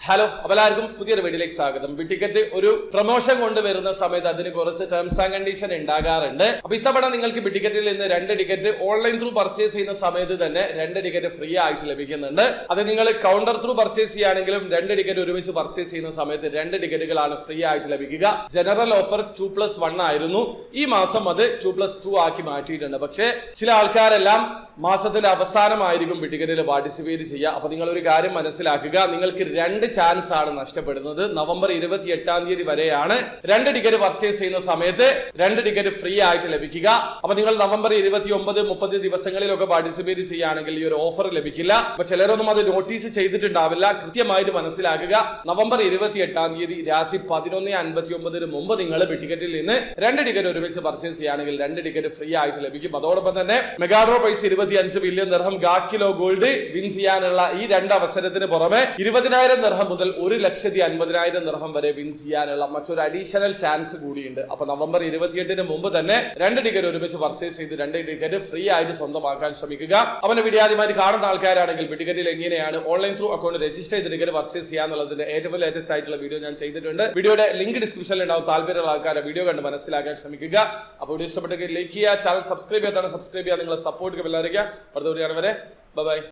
Hello, എല്ലാവർക്കും പുതിയൊരു വീഡിയോയിലേക്ക് സ്വാഗതം. ടിക്കറ്റ് ഒരു പ്രൊമോഷൻ കൊണ്ടുവരുന്ന സമയത്ത് അതിന് കുറച്ച് ടേംസ് ആൻഡ് കണ്ടീഷൻ ഉണ്ടാകാറുണ്ട്. അപ്പൊ ഇത്തവണ നിങ്ങൾക്ക് ടിക്കറ്റിൽ നിന്ന് 2 ടിക്കറ്റ് ഓൺലൈൻ ത്രൂ പർച്ചേസ് ചെയ്യുന്ന സമയത്ത് തന്നെ 2 ടിക്കറ്റ് ഫ്രീ ആയിട്ട് ലഭിക്കുന്നുണ്ട്. അത് നിങ്ങൾ കൗണ്ടർ ത്രൂ പർച്ചേസ് ചെയ്യുകയാണെങ്കിലും 2 ടിക്കറ്റ് ഒരുമിച്ച് പർച്ചേസ് ചെയ്യുന്ന സമയത്ത് 2 ടിക്കറ്റുകളാണ് ഫ്രീ ആയിട്ട് ലഭിക്കുക. ജനറൽ ഓഫർ 2+1 ആയിരുന്നു. ഈ മാസം അത് 2+2 ആക്കി മാറ്റിയിട്ടുണ്ട്. പക്ഷേ ചില ആൾക്കാരെല്ലാം മാസത്തിന്റെ അവസാനമായിരിക്കും ടിക്കറ്റിൽ പാർട്ടിസിപ്പേറ്റ് ചെയ്യുക. അപ്പൊ നിങ്ങൾ ഒരു കാര്യം മനസ്സിലാക്കുക, നിങ്ങൾക്ക് 2 ചാൻസ് ആണ് നഷ്ടപ്പെടുന്നത്. നവംബർ 28-ാം തീയതി വരെയാണ് 2 ടിക്കറ്റ് പർച്ചേസ് ചെയ്യുന്ന സമയത്ത് 2 ടിക്കറ്റ് ഫ്രീ ആയിട്ട് ലഭിക്കുക. അപ്പൊ നിങ്ങൾ നവംബർ 29-30 ദിവസങ്ങളിലൊക്കെ പാർട്ടിസിപ്പേറ്റ് ചെയ്യുകയാണെങ്കിൽ ഈ ഒരു ഓഫർ ലഭിക്കില്ല. അപ്പൊ ചിലരൊന്നും അത് നോട്ടീസ് ചെയ്തിട്ടുണ്ടാവില്ല. കൃത്യമായിട്ട് മനസ്സിലാക്കുക, നവംബർ 28-ാം തീയതി രാത്രി 11:59 മുമ്പ് നിങ്ങൾ ടിക്കറ്റിൽ നിന്ന് 2 ടിക്കറ്റ് ഒരുമിച്ച് പർച്ചേസ് ചെയ്യുകയാണെങ്കിൽ 2 ടിക്കറ്റ് ഫ്രീ ആയിട്ട് ലഭിക്കും. അതോടൊപ്പം തന്നെ മെഗാഡ്രോ പ്രൈസ് 25 ബില്യൺ ദിർഹം, ഗാക്കിലോ ഗോൾഡ് വിൻ ചെയ്യാനുള്ള ഈ 2 അവസരത്തിന് പുറമെ 20,000 ദിർഹം മുതൽ 1,50,000 ദിർഹം വരെ വിൻ ചെയ്യാനുള്ള മറ്റൊരു അഡീഷണൽ ചാൻസ് കൂടിയുണ്ട്. അപ്പൊ നവംബർ 28-ന് മുമ്പ് തന്നെ 2 ടിക്കറ്റ് ഒരുമിച്ച് പർച്ചേസ് ചെയ്ത് 2 ടിക്കറ്റ് ഫ്രീ ആയിട്ട് സ്വന്തമാക്കാൻ ശ്രമിക്കുക. അവന്റെ വീഡിയോ ആദ്യമായിട്ട് കാണുന്ന ആൾക്കാരാണെങ്കിൽ ടിക്കറ്റിൽ എങ്ങനെയാണ് ഓൺലൈൻ ത്രൂ അക്കൗണ്ട് രജിസ്റ്റർ ചെയ്ത് ടിക്കറ്റ് പർച്ചേസ് ചെയ്യാന്നുള്ളതിന്റെ ഏറ്റവും ലേറ്റസ്റ്റ് ആയിട്ടുള്ള വീഡിയോ ഞാൻ ചെയ്തിട്ടുണ്ട്. വീഡിയോയുടെ ലിങ്ക് ഡിസ്ക്രിപ്ഷനിൽ ഉണ്ടാവും. താല്പര്യമുള്ള ആൾക്കാരെ വീഡിയോ കണ്ട് മനസ്സിലാക്കാൻ ശ്രമിക്കുക. അപ്പോൾ വീഡിയോ ഇഷ്ടപ്പെട്ടെങ്കിൽ ലൈക്ക് ചെയ്യുക, ചാനൽ സബ്സ്ക്രൈബ് ചെയ്യാതാണ് സബ്സ്ക്രൈബ് ചെയ്യുക, നിങ്ങളെ സപ്പോർട്ട് എല്ലാവരും. അടുത്ത വീഡിയോ വരെ ബൈ.